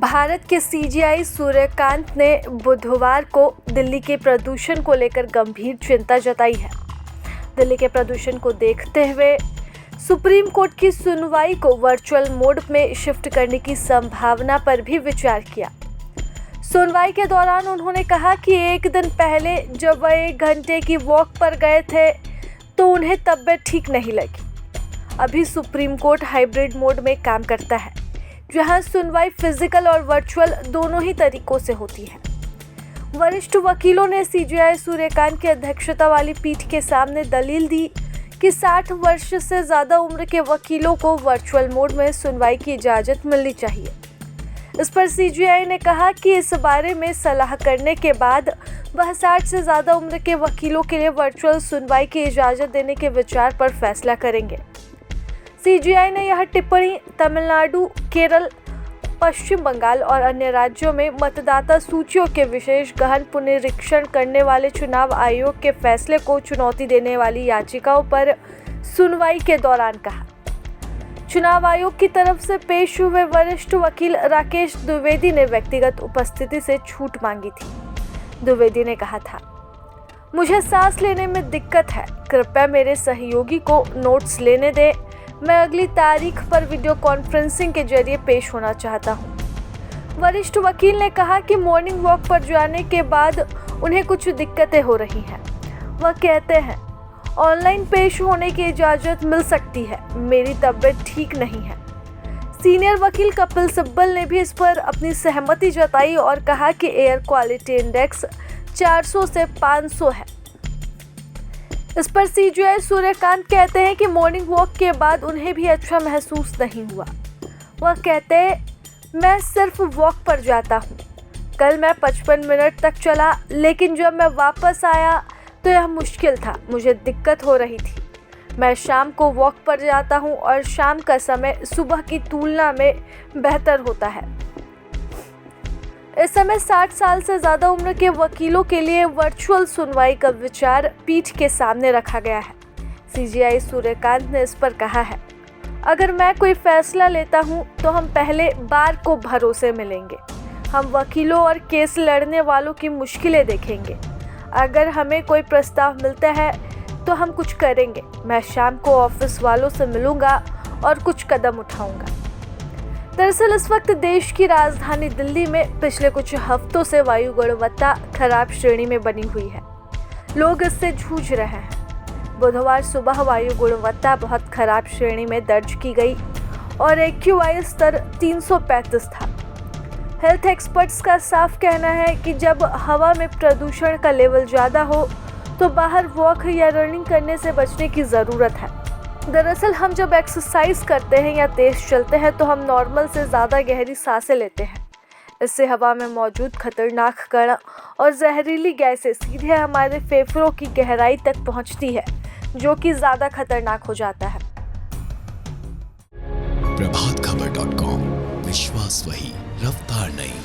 भारत के सीजीआई सूर्यकांत ने बुधवार को दिल्ली के प्रदूषण को लेकर गंभीर चिंता जताई है। दिल्ली के प्रदूषण को देखते हुए सुप्रीम कोर्ट की सुनवाई को वर्चुअल मोड में शिफ्ट करने की संभावना पर भी विचार किया। सुनवाई के दौरान उन्होंने कहा कि एक दिन पहले जब वह 1 घंटे की वॉक पर गए थे तो उन्हें तबीयत ठीक नहीं लगी। अभी सुप्रीम कोर्ट हाइब्रिड मोड में काम करता है, जहां सुनवाई फिजिकल और वर्चुअल दोनों ही तरीकों से होती है। वरिष्ठ वकीलों ने सीजीआई सूर्यकांत की अध्यक्षता वाली पीठ के सामने दलील दी कि 60 वर्ष से ज़्यादा उम्र के वकीलों को वर्चुअल मोड में सुनवाई की इजाज़त मिलनी चाहिए। इस पर सीजीआई ने कहा कि इस बारे में सलाह करने के बाद वह 60 से ज़्यादा उम्र के वकीलों के लिए वर्चुअल सुनवाई की इजाज़त देने के विचार पर फैसला करेंगे। सीजीआई ने यह टिप्पणी तमिलनाडु, केरल, पश्चिम बंगाल और अन्य राज्यों में मतदाता सूचियों के विशेष गहन पुनरीक्षण करने वाले चुनाव आयोग के फैसले को चुनौती देने वाली याचिकाओं पर सुनवाई के दौरान कहा। चुनाव आयोग की तरफ से पेश हुए वरिष्ठ वकील राकेश द्विवेदी ने व्यक्तिगत उपस्थिति से छूट मांगी थी। द्विवेदी ने कहा था, मुझे सांस लेने में दिक्कत है, कृपया मेरे सहयोगी को नोट्स लेने दें। मैं अगली तारीख पर वीडियो कॉन्फ्रेंसिंग के जरिए पेश होना चाहता हूं। वरिष्ठ वकील ने कहा कि मॉर्निंग वॉक पर जाने के बाद उन्हें कुछ दिक्कतें हो रही हैं। वह कहते हैं, ऑनलाइन पेश होने की इजाज़त मिल सकती है, मेरी तबीयत ठीक नहीं है। सीनियर वकील कपिल सिब्बल ने भी इस पर अपनी सहमति जताई और कहा कि एयर क्वालिटी इंडेक्स 400 से 500 है। इस पर सीजीआई सूर्यकांत कहते हैं कि मॉर्निंग वॉक के बाद उन्हें भी अच्छा महसूस नहीं हुआ। वह कहते हैं, मैं सिर्फ वॉक पर जाता हूँ। कल मैं 55 मिनट तक चला, लेकिन जब मैं वापस आया तो यह मुश्किल था, मुझे दिक्कत हो रही थी। मैं शाम को वॉक पर जाता हूँ और शाम का समय सुबह की तुलना में बेहतर होता है। इस समय 60 साल से ज़्यादा उम्र के वकीलों के लिए वर्चुअल सुनवाई का विचार पीठ के सामने रखा गया है। सीजीआई सूर्यकांत ने इस पर कहा है, अगर मैं कोई फैसला लेता हूं तो हम पहले बार को भरोसे मिलेंगे। हम वकीलों और केस लड़ने वालों की मुश्किलें देखेंगे। अगर हमें कोई प्रस्ताव मिलता है तो हम कुछ करेंगे। मैं शाम को ऑफिस वालों से मिलूंगा और कुछ कदम उठाऊंगा। दरअसल इस वक्त देश की राजधानी दिल्ली में पिछले कुछ हफ्तों से वायु गुणवत्ता खराब श्रेणी में बनी हुई है। लोग इससे जूझ रहे हैं। बुधवार सुबह वायु गुणवत्ता बहुत खराब श्रेणी में दर्ज की गई और AQI स्तर 335 था। हेल्थ एक्सपर्ट्स का साफ कहना है कि जब हवा में प्रदूषण का लेवल ज़्यादा हो तो बाहर वॉक या रनिंग करने से बचने की ज़रूरत है। दरअसल हम जब एक्सरसाइज करते हैं या तेज चलते हैं तो हम नॉर्मल से ज़्यादा गहरी सांसें लेते हैं। इससे हवा में मौजूद खतरनाक कण और जहरीली गैसें सीधे हमारे फेफड़ों की गहराई तक पहुंचती है, जो कि ज़्यादा खतरनाक हो जाता है। प्रभातखबर.com, विश्वास वही, रफ्तार नहीं।